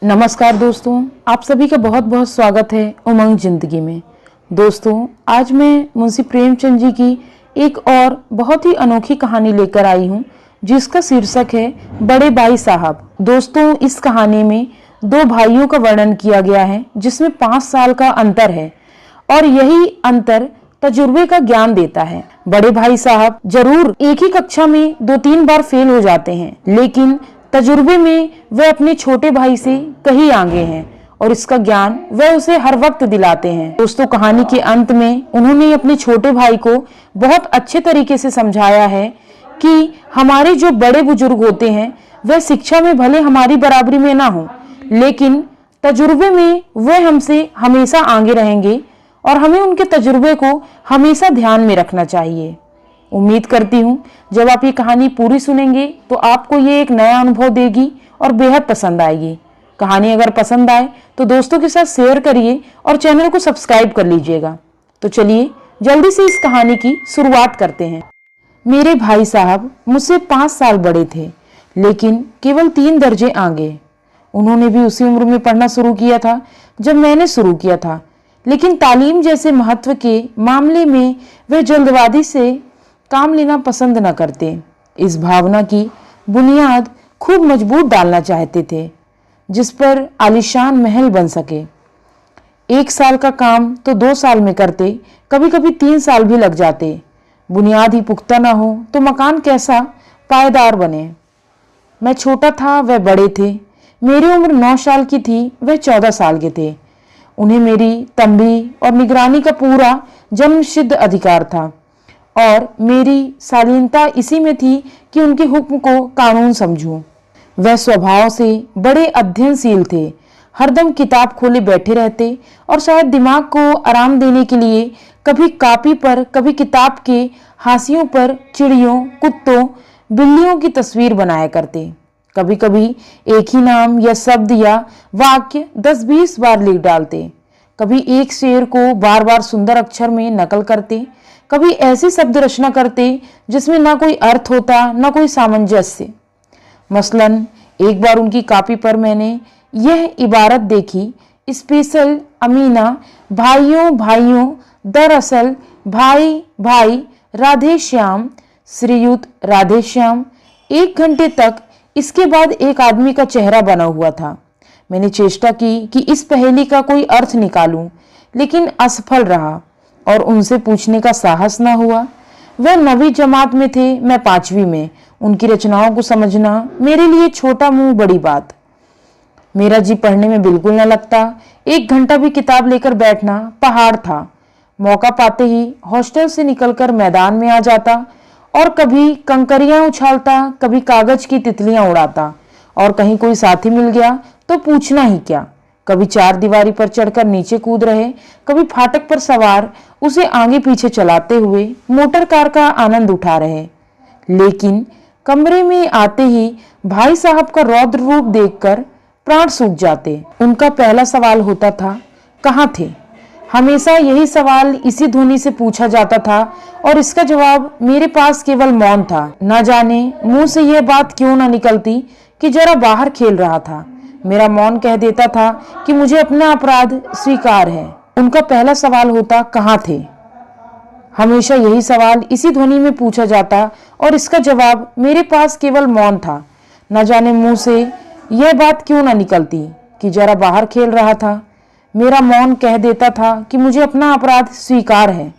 नमस्कार दोस्तों, आप सभी का बहुत बहुत स्वागत है उमंग जिंदगी में। दोस्तों, आज मैं मुंशी प्रेमचंद जी की एक और बहुत ही अनोखी कहानी लेकर आई हूँ, जिसका शीर्षक है बड़े भाई साहब। दोस्तों, इस कहानी में दो भाइयों का वर्णन किया गया है, जिसमें 5 साल का अंतर है और यही अंतर तजुर्बे का ज्ञान देता है। बड़े भाई साहब जरूर एक ही कक्षा में 2-3 बार फेल हो जाते हैं, लेकिन तजुर्बे में वे अपने छोटे भाई से कहीं आगे हैं और इसका ज्ञान वे उसे हर वक्त दिलाते हैं। दोस्तों, कहानी के अंत में उन्होंने अपने छोटे भाई को बहुत अच्छे तरीके से समझाया है कि हमारे जो बड़े बुजुर्ग होते हैं वे शिक्षा में भले हमारी बराबरी में ना हो, लेकिन तजुर्बे में वे हमसे हमेशा आगे रहेंगे और हमें उनके तजुर्बे को हमेशा ध्यान में रखना चाहिए। उम्मीद करती हूँ जब आप ये कहानी पूरी सुनेंगे तो आपको ये एक नया अनुभव देगी और बेहद पसंद आएगी। कहानी अगर पसंद आए तो दोस्तों के साथ शेयर करिए और चैनल को सब्सक्राइब कर लीजिएगा। तो चलिए जल्दी से इस कहानी की शुरुआत करते हैं। मेरे भाई साहब मुझसे 5 साल बड़े थे, लेकिन केवल 3 दर्जे आगे। उन्होंने भी उसी उम्र में पढ़ना शुरू किया था जब मैंने शुरू किया था, लेकिन तालीम जैसे महत्व के मामले में वे जल्दबाजी से काम लेना पसंद न करते। इस भावना की बुनियाद खूब मजबूत डालना चाहते थे, जिस पर आलीशान महल बन सके। 1 साल का काम तो 2 साल में करते, कभी कभी 3 साल भी लग जाते। बुनियाद ही पुख्ता न हो तो मकान कैसा पायदार बने। मैं छोटा था, वह बड़े थे। मेरी उम्र 9 साल की थी, वह 14 साल के थे। उन्हें मेरी तंबी और निगरानी का पूरा जन्मसिद्ध अधिकार था और मेरी शालीनता इसी में थी कि उनके हुक्म को कानून समझूं। वह स्वभाव से बड़े अध्ययनशील थे, हरदम किताब खोले बैठे रहते और शायद दिमाग को आराम देने के लिए कभी कॉपी पर कभी किताब के हाशियों पर चिड़ियों, कुत्तों, बिल्लियों की तस्वीर बनाया करते। कभी कभी एक ही नाम या शब्द या वाक्य 10-20 बार लिख डालते। कभी एक शेर को बार बार सुंदर अक्षर में नकल करते। कभी ऐसी शब्द रचना करते जिसमें ना कोई अर्थ होता ना कोई सामंजस्य। मसलन एक बार उनकी कॉपी पर मैंने यह इबारत देखी, स्पेशल अमीना, भाइयों भाइयों, दरअसल भाई भाई, राधे श्याम, श्रीयुत राधे श्याम। 1 घंटे तक इसके बाद एक आदमी का चेहरा बना हुआ था। मैंने चेष्टा की कि इस पहेली का कोई अर्थ निकालूं, लेकिन असफल रहा और उनसे पूछने का साहस न हुआ। वह 9वीं जमात में थे, मैं 5वीं में। उनकी रचनाओं को समझना मेरे लिए छोटा मुंह बड़ी बात। मेरा जी पढ़ने में बिल्कुल न लगता। 1 घंटा भी किताब लेकर बैठना पहाड़ था। मौका पाते ही हॉस्टल से निकलकर मैदान में आ जाता और कभी कंकरियां उछालता, कभी कागज की तितलियां उड़ाता और कहीं कोई साथी मिल गया तो पूछना ही क्या। कभी 4 दीवारी पर चढ़कर नीचे कूद रहे, कभी फाटक पर सवार उसे आगे पीछे चलाते हुए मोटर कार का आनंद उठा रहे। लेकिन कमरे में आते ही भाई साहब का रौद्र रूप देखकर प्राण सूख जाते। उनका पहला सवाल होता था, कहाँ थे? हमेशा यही सवाल इसी ध्वनि से पूछा जाता था और इसका जवाब मेरे पास केवल मौन था। न जाने मुंह से यह बात क्यों न निकलती कि जरा बाहर खेल रहा था। मेरा मौन कह देता था कि मुझे अपना अपराध स्वीकार है। उनका पहला सवाल होता, कहाँ थे? हमेशा यही सवाल इसी ध्वनि में पूछा जाता और इसका जवाब मेरे पास केवल मौन था। न जाने मुंह से यह बात क्यों न निकलती कि जरा बाहर खेल रहा था। मेरा मौन कह देता था कि मुझे अपना अपराध स्वीकार है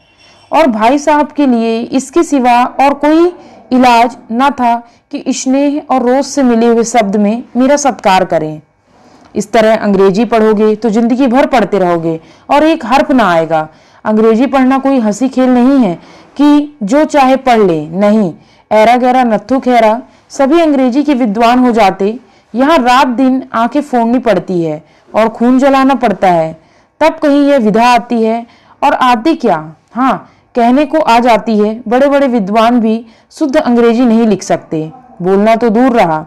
और भाई साहब के लिए इसके सिवा और कोई इलाज न था कि स्नेह और रोज से मिले हुए शब्द में मेरा सत्कार करें। इस तरह अंग्रेजी पढ़ोगे तो जिंदगी भर पढ़ते रहोगे और एक हर्फ ना आएगा। अंग्रेजी पढ़ना कोई हंसी खेल नहीं है कि जो चाहे पढ़ ले। नहीं, ऐरा गैरा नत्थु खैरा सभी अंग्रेजी के विद्वान हो जाते। यहाँ रात दिन आंखें फोड़नी पड़ती है और खून जलाना पड़ता है, तब कहीं यह विधा आती है। और आती क्या, हाँ कहने को आ जाती है, बड़े बड़े विद्वान भी शुद्ध अंग्रेजी नहीं लिख सकते, बोलना तो दूर रहा।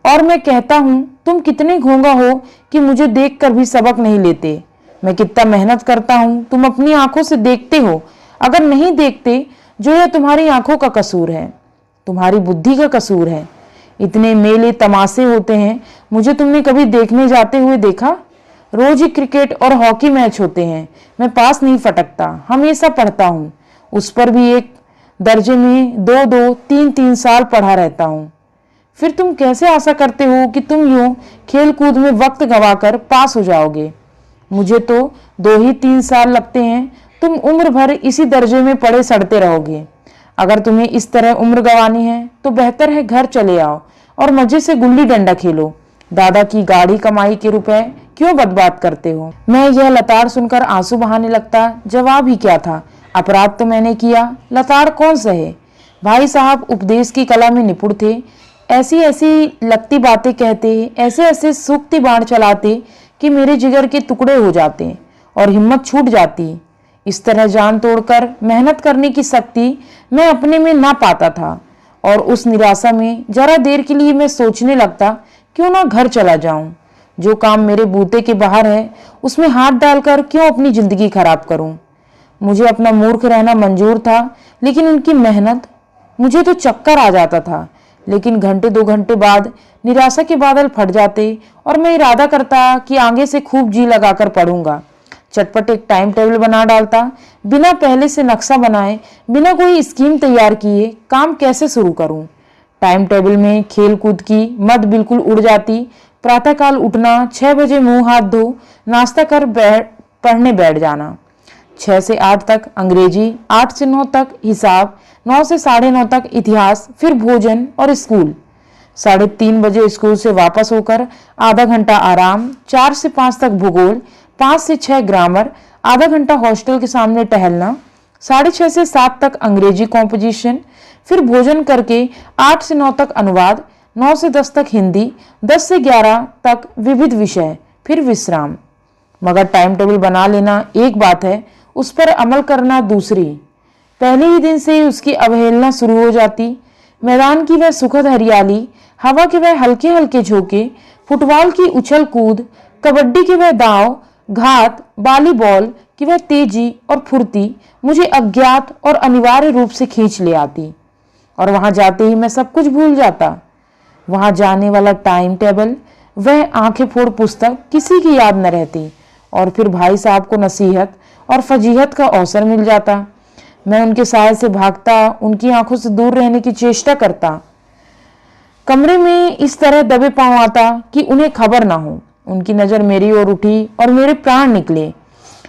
और मैं कहता हूँ, तुम कितने घोंगा हो कि मुझे देखकर भी सबक नहीं लेते। मैं कितना मेहनत करता हूँ, तुम अपनी आंखों से देखते हो। अगर नहीं देखते जो यह तुम्हारी आंखों का कसूर है, तुम्हारी बुद्धि का कसूर है। इतने मेले तमाशे होते हैं, मुझे तुमने कभी देखने जाते हुए देखा? रोज ही क्रिकेट और हॉकी मैच होते हैं, मैं पास नहीं फटकता, हमेशा पढ़ता हूँ। उस पर भी एक दर्जे में 2-2, 3-3 साल पढ़ा रहता हूँ। फिर तुम कैसे आशा करते हो कि तुम यूं खेल कूद में वक्त गंवाकर पास हो जाओगे? मुझे तो 2 ही 3 साल लगते हैं, तुम उम्र भर इसी दर्जे में पड़े सड़ते रहोगे। अगर तुम्हें इस तरह उम्र गंवानी है तो बेहतर है घर चले आओ और मजे से गुल्ली डंडा खेलो। दादा की गाढ़ी कमाई के रुपए क्यों बर्बाद करते हो? मैं यह लताड़ सुनकर आंसू बहाने लगता। जवाब ही क्या था, अपराध तो मैंने किया, लताड़ कौन सहे? भाई साहब उपदेश की कला में निपुण थे, ऐसी ऐसी लगती बातें कहते, ऐसे ऐसे सूक्ति बाण चलाते कि मेरे जिगर के टुकड़े हो जाते और हिम्मत छूट जाती। इस तरह जान तोड़कर मेहनत करने की शक्ति मैं अपने में ना पाता था और उस निराशा में जरा देर के लिए मैं सोचने लगता, क्यों ना घर चला जाऊं। जो काम मेरे बूते के बाहर है उसमें हाथ डालकर क्यों अपनी जिंदगी खराब करूं। मुझे अपना मूर्ख रहना मंजूर था, लेकिन उनकी मेहनत, मुझे तो चक्कर आ जाता था। लेकिन घंटे 2 घंटे बाद निराशा के बादल फट जाते और मैं इरादा करता कि आगे से खूब जी लगाकर पढ़ूंगा। चटपट एक टाइम टेबल बना डालता, बिना पहले से नक्शा बनाए, बिना कोई स्कीम तैयार किए काम कैसे शुरू करूं। टाइम टेबल में खेल कूद की मद बिल्कुल उड़ जाती। प्रातःकाल उठना, 6 बजे मुंह हाथ धो नाश्ता कर पढ़ने बैठ जाना। 6 से 8 तक अंग्रेजी, 8 से 9 तक हिसाब, 9 से 9:30 तक इतिहास, फिर भोजन और स्कूल। 3:30 बजे स्कूल से वापस होकर आधा घंटा आराम, 4 से 5 तक भूगोल, 5 से 6 ग्रामर, आधा घंटा हॉस्टल के सामने टहलना, 6:30 से 7 तक अंग्रेजी कॉम्पोजिशन, फिर भोजन करके 8 से 9 तक अनुवाद, 9 से 10 तक हिंदी, 10 से 11 तक विविध विषय, फिर विश्राम। मगर टाइम टेबल बना लेना एक बात है, उस पर अमल करना दूसरी। पहले ही दिन से ही उसकी अवहेलना शुरू हो जाती। मैदान की वह सुखद हरियाली, हवा के वह हल्के हल्के झोंके, फुटबॉल की उछल कूद, कबड्डी के वह दाव घात, वॉलीबॉल की वह तेजी और फुर्ती मुझे अज्ञात और अनिवार्य रूप से खींच ले आती और वहां जाते ही मैं सब कुछ भूल जाता। वहां जाने वाला टाइम टेबल, वह आंखें फोड़ पुस्तक किसी की याद न रहती और फिर भाई साहब को नसीहत और फजीहत का अवसर मिल जाता। मैं उनके साय से भागता, उनकी आंखों से दूर रहने की चेष्टा करता। कमरे में इस तरह दबे पांव आता कि उन्हें खबर ना हो। उनकी नजर मेरी ओर उठी और मेरे प्राण निकले।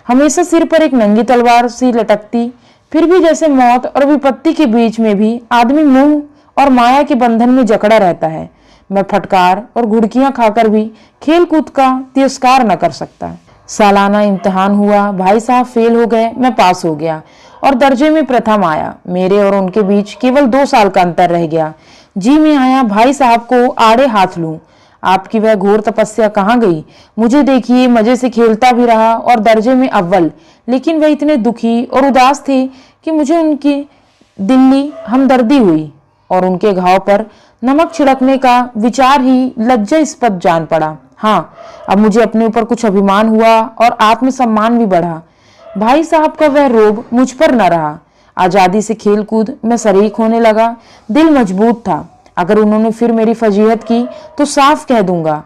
हमेशा सिर पर एक नंगी तलवार सी लटकती, फिर भी जैसे मौत और विपत्ति के बीच में भी आदमी मोह और माया के बंधन में जकड़ा रहता है। मैं फटकार और घुड़कियां खाकर भी खेल कूद का तिरस्कार न कर सकता। सालाना इम्तिहान हुआ, भाई साहब फेल हो गए, मैं पास हो गया और दर्जे में प्रथम आया। मेरे और उनके बीच केवल 2 साल का अंतर रह गया। जी में आया भाई साहब को आड़े हाथ लूं। आपकी वह घोर तपस्या कहाँ गई? मुझे देखिए, मजे से खेलता भी रहा और दर्जे में अव्वल, लेकिन वह इतने दुखी और उदास थे कि मुझे उनकी दिल्ली हमदर्दी हुई और उनके घाव पर नमक छिड़कने का विचार ही लज्जास्पद जान पड़ा। हाँ, अब मुझे अपने ऊपर कुछ अभिमान हुआ और आत्मसम्मान भी बढ़ा। भाई साहब का वह रोब मुझ पर न रहा। आजादी से खेल कूद में शरीक होने लगा। दिल मजबूत था। अगर उन्होंने फिर मेरी फजीहत की तो साफ कह दूंगा,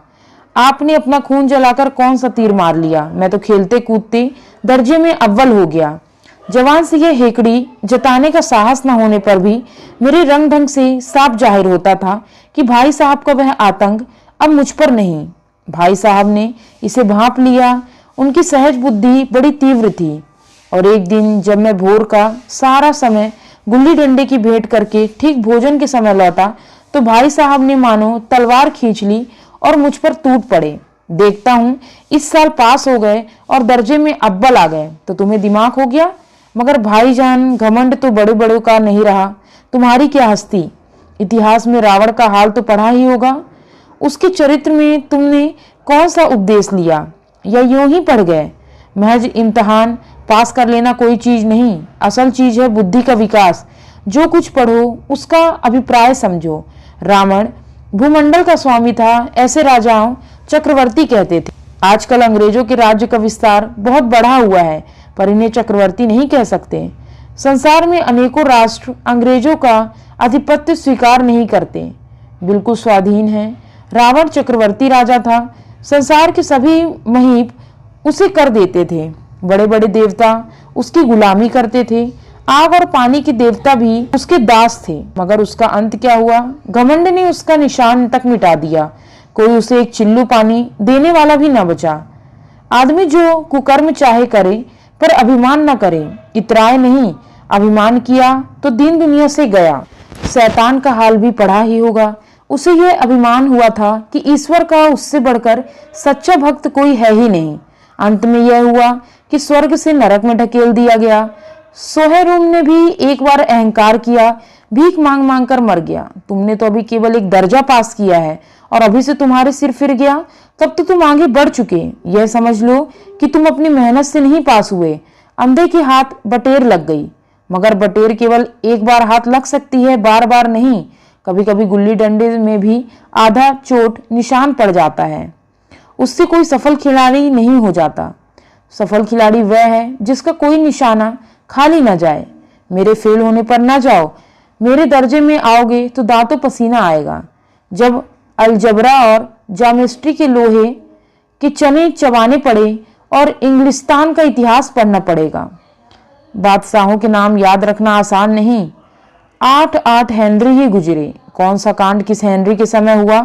आपने अपना खून जलाकर कौन सा तीर मार लिया। मैं तो खेलते कूदते दर्जे में अव्वल हो गया। जवान से यह हेकड़ी जताने का साहस न होने पर भी मेरे रंग ढंग से साफ जाहिर होता था कि भाई साहब का वह आतंक अब मुझ पर नहीं। भाई साहब ने इसे भांप लिया। उनकी सहज बुद्धि बड़ी तीव्र थी और एक दिन जब मैं भोर का सारा समय गुल्ली डंडे की भेंट करके ठीक भोजन के समय लौटा तो भाई साहब ने मानो तलवार खींच ली और मुझ पर टूट पड़े। देखता हूं इस साल पास हो गए और दर्जे में अव्वल आ गए तो तुम्हें दिमाग हो गया। मगर भाईजान, घमंड तो बड़े बड़ों का नहीं रहा, तुम्हारी क्या हस्ती। इतिहास में रावण का हाल तो पढ़ा ही होगा। उसके चरित्र में तुमने कौन सा उपदेश लिया या यूं ही पढ़ गए? महज इम्तिहान पास कर लेना कोई चीज नहीं, असल चीज है बुद्धि का विकास। जो कुछ पढ़ो उसका अभिप्राय समझो। रावण भूमंडल का स्वामी था, ऐसे राजाओं चक्रवर्ती कहते थे। आजकल अंग्रेजों के राज्य का विस्तार बहुत बढ़ा हुआ है, पर इन्हें चक्रवर्ती नहीं कह सकते। संसार में अनेकों राष्ट्र अंग्रेजों का आधिपत्य स्वीकार नहीं करते। बिल्कुल स्वाधीन है। रावण चक्रवर्ती राजा था। संसार के सभी महीप उसे कर देते थे। बड़े बड़े देवता उसकी गुलामी करते थे। आग और पानी के देवता भी उसके दास थे। मगर उसका अंत क्या हुआ? घमंड ने उसका निशान तक मिटा दिया। कोई उसे एक चिल्लू पानी देने वाला भी न बचा। आदमी जो कुकर्म चाहे करे पर अभिमान न करे, इतराए नहीं। अभिमान किया तो दीन दुनिया से गया। शैतान का हाल भी पढ़ा ही होगा। उसे यह अभिमान हुआ था कि ईश्वर का उससे बढ़कर सच्चा भक्त कोई है ही नहीं। अंत में यह हुआ कि स्वर्ग से नरक में ढकेल दिया गया। सोहेरूम ने भी एक बार अहंकार किया, भीख मांग मांग कर मर गया। तुमने तो अभी केवल एक दर्जा पास किया है और अभी से तुम्हारे सिर फिर गया, तब तो तुम आगे बढ़ चुके। यह समझ लो कि तुम अपनी मेहनत से नहीं पास हुए। अंधे के हाथ बटेर लग गई, मगर बटेर केवल एक बार हाथ लग सकती है, बार बार नहीं। कभी कभी गुल्ली डंडे में भी आधा चोट निशान पड़ जाता है, उससे कोई सफल खिलाड़ी नहीं हो जाता। सफल खिलाड़ी वह है जिसका कोई निशाना खाली न जाए। मेरे फेल होने पर ना जाओ। मेरे दर्जे में आओगे तो दांतों पसीना आएगा। जब अलजबरा और ज्योमेट्री के लोहे के चने चबाने पड़े और इंग्लिस्तान का इतिहास पढ़ना पड़ेगा। बादशाहों के नाम याद रखना आसान नहीं। 8 हेनरी ही गुजरे। कौन सा कांड किस हेनरी के समय हुआ,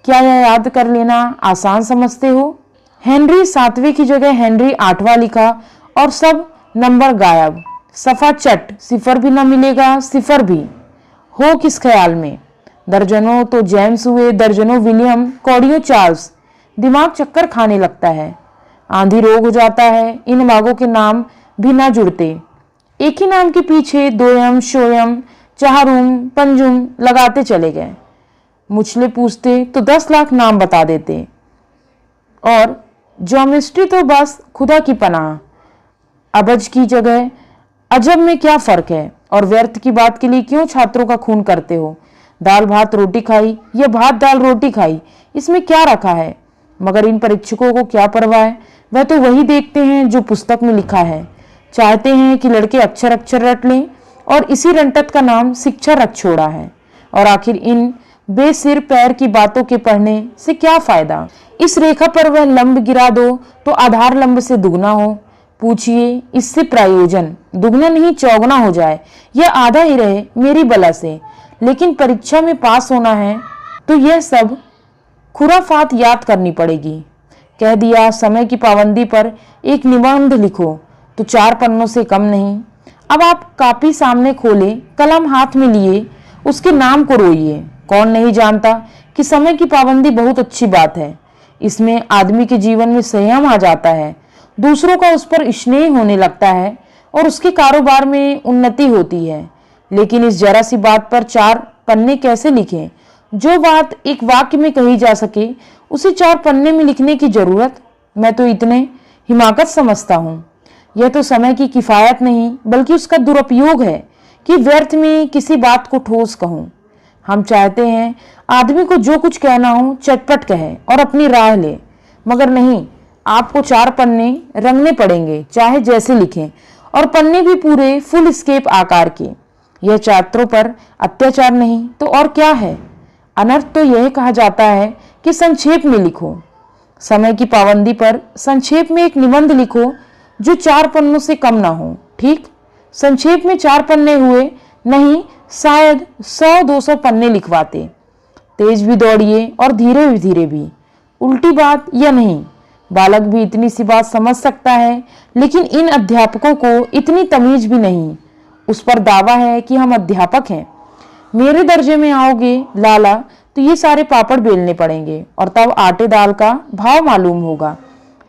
क्या यह याद कर लेना आसान समझते हो? हेनरी 7वें की जगह हेनरी 8वां लिखा और सब नंबर गायब। सफा चट, सिफर भी न मिलेगा। सिफर भी हो किस ख्याल में? दर्जनों तो जेम्स हुए, दर्जनों विलियम, कौड़ियों चार्ल्स। दिमाग चक्कर खाने लगता है, आंधी रोग हो जाता है। इन बागों के नाम भी ना जुड़ते। एक ही नाम के पीछे दोयम, शोयम, चाहरुम, पंजुम लगाते चले गए। मुझले पूछते तो 10 लाख नाम बता देते। और ज्योमेट्री तो बस खुदा की पनाह। अबज की जगह अजब में क्या फर्क है? और व्यर्थ की बात के लिए क्यों छात्रों का खून करते हो? दाल भात रोटी खाई या भात दाल रोटी खाई, इसमें क्या रखा है? मगर इन परीक्षकों को क्या परवाह है? वह तो वही देखते हैं जो पुस्तक में लिखा है। चाहते हैं कि लड़के अक्षर अक्षर रट लें, और इसी रंटत का नाम शिक्षा रख छोड़ा है। और आखिर इन बेसिर पैर की बातों के पढ़ने से क्या फायदा? इस रेखा पर वह लंब गिरा दो तो आधार लंब से दुगना हो। पूछिए इससे प्रयोजन दुगना नहीं चौगुना हो जाए, यह आधा ही रहे मेरी बला से। लेकिन परीक्षा में पास होना है तो यह सब खुराफात याद करनी पड़ेगी। कह दिया समय की पाबंदी पर एक निबंध लिखो तो 4 पन्नों से कम नहीं। अब आप कापी सामने खोले, कलम हाथ में लिए, उसके नाम को रोइए। कौन नहीं जानता कि समय की पाबंदी बहुत अच्छी बात है। इसमें आदमी के जीवन में संयम आ जाता है, दूसरों का उस पर स्नेह होने लगता है और उसके कारोबार में उन्नति होती है। लेकिन इस जरा सी बात पर 4 पन्ने कैसे लिखें? जो बात एक वाक्य में कही जा सके उसे 4 पन्ने में लिखने की जरूरत मैं तो इतने हिमाकत समझता हूँ। यह तो समय की किफायत नहीं बल्कि उसका दुरुपयोग है कि व्यर्थ में किसी बात को ठोस कहूँ। हम चाहते हैं आदमी को जो कुछ कहना हो चटपट कहे और अपनी राह ले, मगर नहीं, आपको 4 पन्ने रंगने पड़ेंगे चाहे जैसे लिखें, और पन्ने भी पूरे फुल स्केप आकार के। यह छात्रों पर अत्याचार नहीं तो और क्या है? अनर्थ तो यह कहा जाता है कि संक्षेप में लिखो। समय की पाबंदी पर संक्षेप में एक निबंध लिखो जो 4 पन्नों से कम ना हो। ठीक, संक्षेप में 4 पन्ने हुए नहीं, शायद 100-200 पन्ने लिखवाते। तेज भी दौड़िए और धीरे धीरे भी। उल्टी बात या नहीं, बालक भी इतनी सी बात समझ सकता है, लेकिन इन अध्यापकों को इतनी तमीज भी नहीं। उस पर दावा है कि हम अध्यापक हैं। मेरे दर्जे में आओगे लाला तो ये सारे पापड़ बेलने पड़ेंगे और तब आटे दाल का भाव मालूम होगा।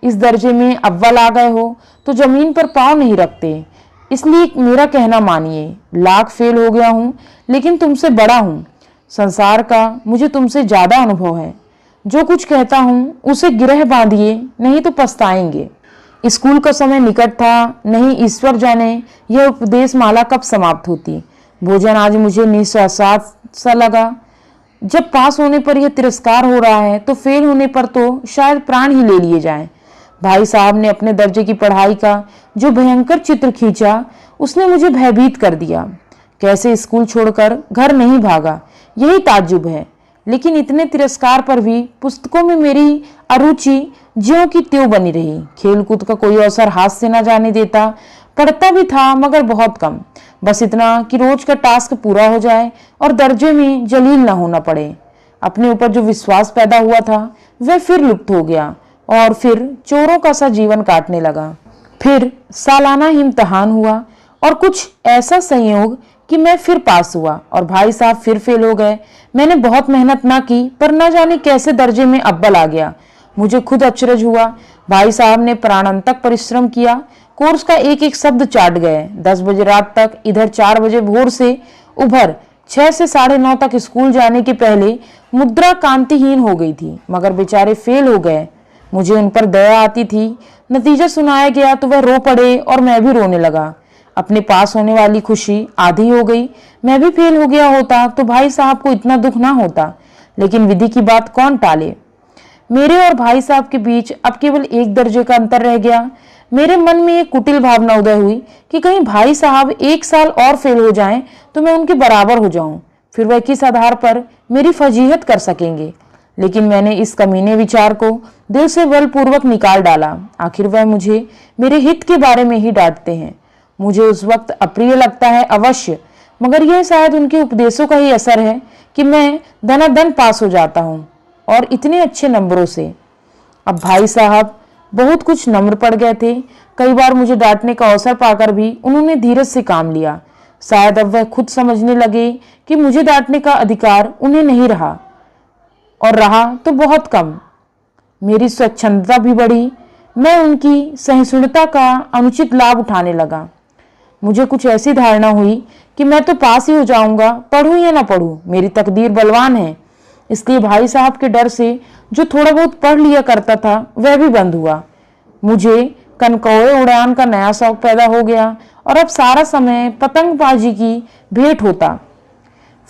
इस दर्जे में अव्वल आ गए हो तो जमीन पर पाँव नहीं रखते। इसलिए मेरा कहना मानिए, लाख फेल हो गया हूँ लेकिन तुमसे बड़ा हूँ। संसार का मुझे तुमसे ज्यादा अनुभव है। जो कुछ कहता हूँ उसे गिरह बांधिए, नहीं तो पछताएंगे। स्कूल का समय निकट था, नहीं ईश्वर जाने यह उपदेश माला कब समाप्त होती। भोजन आज मुझे निस्वास सा लगा। जब पास होने पर यह तिरस्कार हो रहा है तो फेल होने पर तो शायद प्राण ही ले लिए जाएं। भाई साहब ने अपने दर्जे की पढ़ाई का जो भयंकर चित्र खींचा उसने मुझे भयभीत कर दिया। कैसे स्कूल छोड़कर घर नहीं भागा, यही ताज्जुब है। लेकिन इतने तिरस्कार पर भी पुस्तकों में मेरी अरुचि ज्यों की त्यों बनी रही। खेलकूद का कोई अवसर हाथ से न जाने देता। पढ़ता भी था मगर बहुत कम, बस इतना कि रोज का टास्क पूरा हो जाए और दर्जे में जलील न होना पड़े। अपने ऊपर जो विश्वास पैदा हुआ था वह फिर लुप्त हो गया और फिर चोरों का सा जीवन काटने लगा। फिर सालाना इम्तिहान हुआ और कुछ ऐसा संयोग कि मैं फिर पास हुआ और भाई साहब फिर फेल हो गए। मैंने बहुत मेहनत ना की पर न जाने कैसे दर्जे में अव्वल आ गया। मुझे खुद अचरज हुआ। भाई साहब ने प्राणांतक परिश्रम किया, कोर्स का एक एक शब्द चाट गए। 10 बजे रात तक, इधर 4 बजे भोर से उभर 6 से 9:30 तक स्कूल जाने के पहले मुद्रा कांतिहीन हो गई थी, मगर बेचारे फेल हो गए। मुझे उन पर दया आती थी। नतीजा सुनाया गया तो वह रो पड़े और मैं भी रोने लगा। अपने पास होने वाली खुशी आधी हो गई। मैं भी फेल हो गया होता तो भाई साहब को इतना दुख ना होता, लेकिन विधि की बात कौन टाले। मेरे और भाई साहब के बीच अब केवल 1 दर्जे का अंतर रह गया। मेरे मन में एक कुटिल भावना उदय हुई कि कहीं भाई साहब 1 साल और फेल हो जाएं तो मैं उनके बराबर हो जाऊं, फिर वह किस आधार पर मेरी फजीहत कर सकेंगे। लेकिन मैंने इस कमीने विचार को दिल से बलपूर्वक निकाल डाला। आखिर वह मुझे मेरे हित के बारे में ही डांटते हैं। मुझे उस वक्त अप्रिय लगता है अवश्य, मगर यह शायद उनके उपदेशों का ही असर है कि मैं दनादन पास हो जाता हूँ और इतने अच्छे नंबरों से। अब भाई साहब बहुत कुछ नम्र पड़ गए थे। कई बार मुझे डांटने का अवसर पाकर भी उन्होंने धीरज से काम लिया। शायद अब वह खुद समझने लगे कि मुझे डांटने का अधिकार उन्हें नहीं रहा, और रहा तो बहुत कम। मेरी स्वच्छंदता भी बढ़ी। मैं उनकी सहिष्णुता का अनुचित लाभ उठाने लगा। मुझे कुछ ऐसी धारणा हुई कि मैं तो पास ही हो जाऊंगा, पढ़ूं या ना पढ़ूं, मेरी तकदीर बलवान है। इसलिए भाई साहब के डर से जो थोड़ा बहुत पढ़ लिया करता था वह भी बंद हुआ। मुझे कनकौए उड़ान का नया शौक पैदा हो गया और अब सारा समय पतंगबाजी की भेंट होता।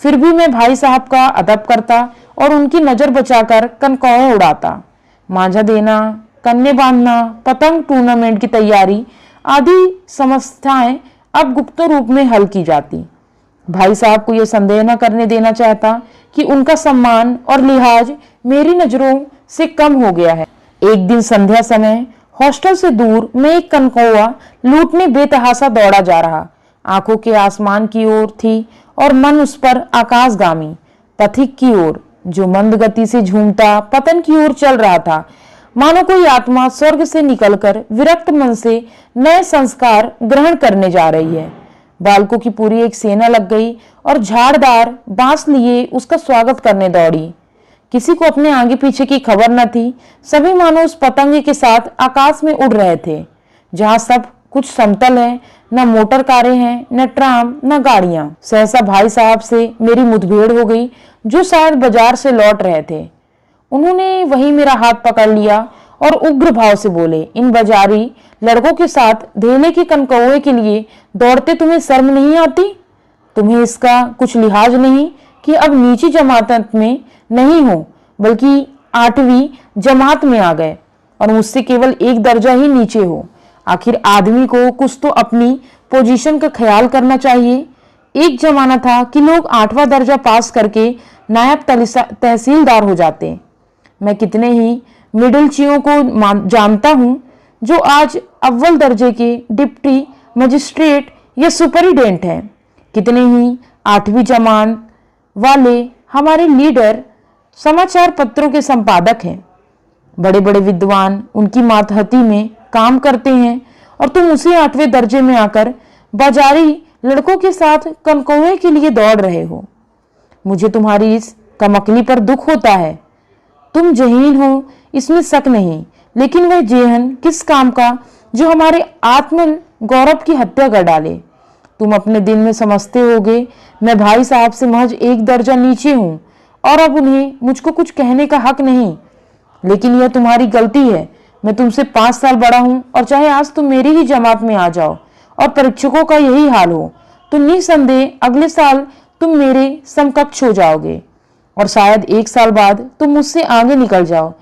फिर भी मैं भाई साहब का अदब करता और उनकी नजर बचाकर कनकौए उड़ाता। मांझा देना, कन्ने बांधना, पतंग टूर्नामेंट की तैयारी आदि समस्याएं अब गुप्त रूप में हल की जाती। भाई साहब को यह संदेह न करने देना चाहता कि उनका सम्मान और लिहाज मेरी नजरों से कम हो गया है। एक दिन संध्या समय हॉस्टल से दूर मैं एक कनकौआ लूटने बेतहासा दौड़ा जा रहा। आंखों के आसमान की ओर थी और मन उस पर आकाशगामी पथिक की ओर, जो मंद गति से झूमता पतन की ओर चल रहा था। मानो कोई आत्मा स्वर्ग से निकलकर विरक्त मन से नए संस्कार ग्रहण करने जा रही है। बालकों की पूरी एक सेना लग गई और झाड़दार बांस लिए उसका स्वागत करने दौड़ी। किसी को अपने आगे पीछे की खबर न थी। सभी मानो उस पतंगे के साथ आकाश में उड़ रहे थे, जहां सब कुछ समतल है, न मोटर कारें हैं, न ट्राम, न गाड़ियां। सहसा भाई साहब से मेरी मुठभेड़ हो गई, जो शायद बाजार से लौट रहे थे। उन्होंने वहीं मेरा हाथ पकड़ लिया और उग्र भाव से बोले, इन बाजारी लड़कों के साथ धेले के कनकौए के लिए दौड़ते तुम्हें शर्म नहीं आती? तुम्हें इसका कुछ लिहाज नहीं कि अब नीची जमात में नहीं हो बल्कि 8वीं जमात में आ गए और मुझसे केवल 1 दर्जा ही नीचे हो। आखिर आदमी को कुछ तो अपनी पोजीशन का ख्याल करना चाहिए। एक जमाना था कि लोग 8वां दर्जा पास करके नायब तहसीलदार हो जाते। मैं कितने ही मिडिलचियों को जानता हूं जो आज अव्वल दर्जे के डिप्टी मजिस्ट्रेट या सुपरिटेंडेंट हैं। कितने ही 8वीं जमात वाले हमारे लीडर समाचार पत्रों के संपादक हैं। बड़े बड़े विद्वान उनकी मातहती में काम करते हैं और तुम उसी 8वें दर्जे में आकर बाजारी लड़कों के साथ कनकौए के लिए दौड़ रहे हो। मुझे तुम्हारी इस कमकली पर दुख होता है। तुम जहीन हो, इसमें शक नहीं, लेकिन वह जेहन किस काम का जो हमारे आत्म गौरव की हत्या कर डाले। तुम अपने दिल में समझते होगे मैं भाई साहब से महज 1 दर्जा नीचे हूं और अब उन्हें मुझको कुछ कहने का हक नहीं, लेकिन यह तुम्हारी गलती है। मैं तुमसे 5 साल बड़ा हूं और चाहे आज तुम मेरी ही जमात में आ जाओ और परीक्षकों का यही हाल हो तो निसंदेह अगले साल तुम मेरे समकक्ष हो जाओगे और शायद 1 साल बाद तुम मुझसे आगे निकल जाओ।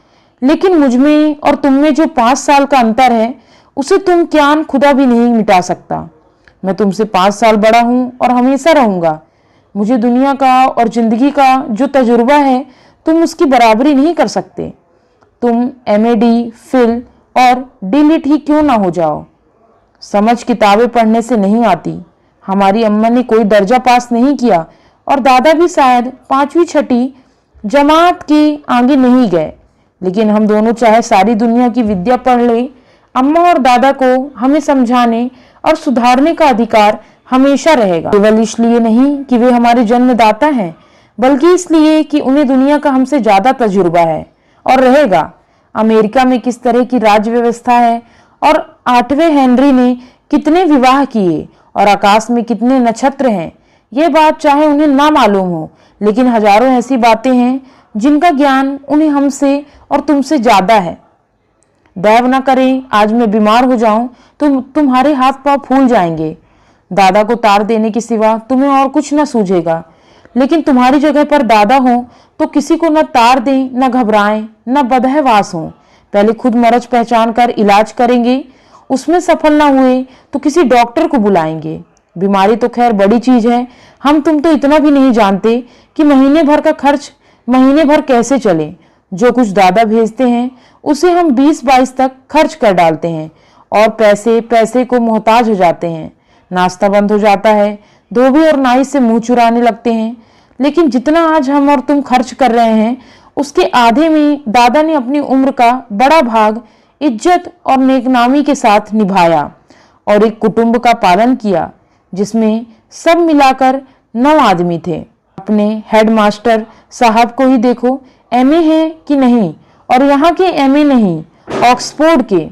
लेकिन मुझ में और तुम में जो 5 साल का अंतर है उसे तुम क्या खुदा भी नहीं मिटा सकता। मैं तुमसे 5 साल बड़ा हूं और हमेशा रहूंगा। मुझे दुनिया का और जिंदगी का जो तजुर्बा है तुम उसकी बराबरी नहीं कर सकते। तुम MAD, फिल और DLIT ही क्यों ना हो जाओ। समझ किताबें पढ़ने से नहीं आती। हमारी अम्मा ने कोई दर्जा पास नहीं किया और दादा भी शायद 5वीं 6ठी जमात के आगे नहीं गए, लेकिन हम दोनों चाहे सारी दुनिया की विद्या पढ़ लें, अम्मा और दादा को हमें समझाने और सुधारने का अधिकार हमेशा रहेगा। केवल इसलिए नहीं कि वे हमारे जन्मदाता हैं, बल्कि इसलिए कि उन्हें दुनिया का हमसे ज्यादा तजुर्बा है और रहेगा। अमेरिका में किस तरह की राज्य व्यवस्था है और 8वें हेनरी ने कितने विवाह किए और आकाश में कितने नक्षत्र हैं, ये बात चाहे उन्हें ना मालूम हो, लेकिन हजारों ऐसी बातें हैं जिनका ज्ञान उन्हें हमसे और तुमसे ज्यादा है। दैव ना करें आज मैं बीमार हो जाऊं तो तुम्हारे हाथ पांव फूल जाएंगे। दादा को तार देने के सिवा तुम्हें और कुछ न सूझेगा, लेकिन तुम्हारी जगह पर दादा हो तो किसी को न तार दें, न घबराएं, न बदहवास हो। पहले खुद मरज पहचान कर इलाज करेंगे, उसमें सफल ना हुए तो किसी डॉक्टर को बुलाएंगे। बीमारी तो खैर बड़ी चीज है, हम तुम तो इतना भी नहीं जानते कि महीने भर का खर्च महीने भर कैसे चले। जो कुछ दादा भेजते हैं उसे हम 20-22 तक खर्च कर डालते हैं और पैसे पैसे को मोहताज हो जाते हैं। नाश्ता बंद हो जाता है, धोबी और नाई से मुंह चुराने लगते हैं। लेकिन जितना आज हम और तुम खर्च कर रहे हैं उसके आधे में दादा ने अपनी उम्र का बड़ा भाग इज्जत और नेकनामी के साथ निभाया और एक कुटुंब का पालन किया जिसमें सब मिलाकर 9 आदमी थे। अपने हेडमास्टर साहब को ही देखो, MA है कि नहीं, और यहाँ के MA नहीं, ऑक्सफोर्ड के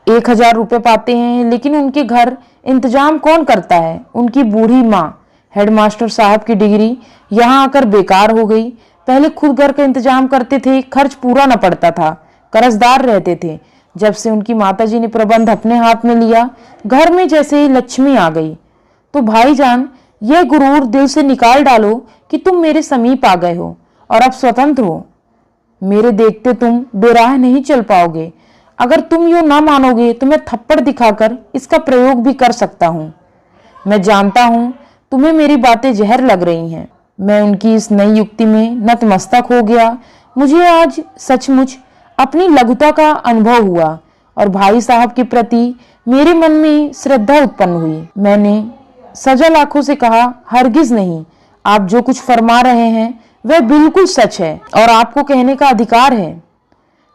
1000 रुपये पाते हैं, लेकिन उनके घर इंतजाम कौन करता है? उनकी बूढ़ी माँ। हेडमास्टर साहब की डिग्री यहाँ आकर बेकार हो गई। पहले खुद घर का इंतजाम करते थे, खर्च पूरा न पड़ता था, कर्जदार रहते थे। जब से उनकी माताजी ने प्रबंध अपने हाथ में लिया, घर में जैसे ही लक्ष्मी आ गई। तो भाईजान, यह गुरूर दिल से निकाल डालो कि तुम मेरे समीप आ गए हो और अब स्वतंत्र हो। मेरे देखते तुम बेराह नहीं चल पाओगे। अगर तुम यूं ना मानोगे तो मैं थप्पड़ दिखाकर इसका प्रयोग भी कर सकता हूँ। मैं जानता हूँ तुम्हें मेरी बातें जहर लग रही हैं। मैं उनकी इस नई युक्ति में नतमस्तक हो गया। मुझे आज सचमुच अपनी लघुता का अनुभव हुआ और भाई साहब के प्रति मेरे मन में श्रद्धा उत्पन्न हुई। मैंने सजल आंखों से कहा, हरगिज नहीं, आप जो कुछ फरमा रहे हैं वह बिल्कुल सच है और आपको कहने का अधिकार है।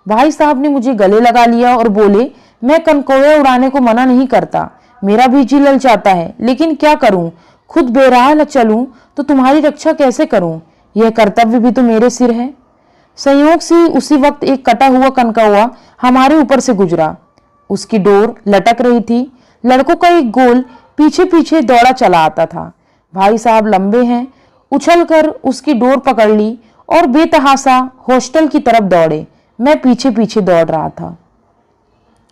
भाई साहब ने मुझे गले लगा लिया और बोले, मैं कनकौवे उड़ाने को मना नहीं करता, मेरा भी जी ललचाता है, लेकिन क्या करूं? खुद बेराह न चलूं तो तुम्हारी रक्षा कैसे करूं? यह कर्तव्य भी तो मेरे सिर है। संयोग से उसी वक्त एक कटा हुआ कनकौवा हमारे ऊपर से गुजरा। उसकी डोर लटक रही थी। लड़कों का एक गोल पीछे पीछे दौड़ा चला आता था। भाई साहब लंबे हैं, उछलकर उसकी डोर पकड़ ली और बेतहासा हॉस्टल की तरफ दौड़े। मैं पीछे पीछे दौड़ रहा था।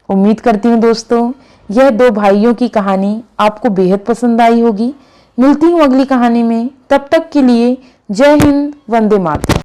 उम्मीद करती हूँ दोस्तों यह 2 भाइयों की कहानी आपको बेहद पसंद आई होगी। मिलती हूँ अगली कहानी में, तब तक के लिए जय हिंद, वंदे मातरम।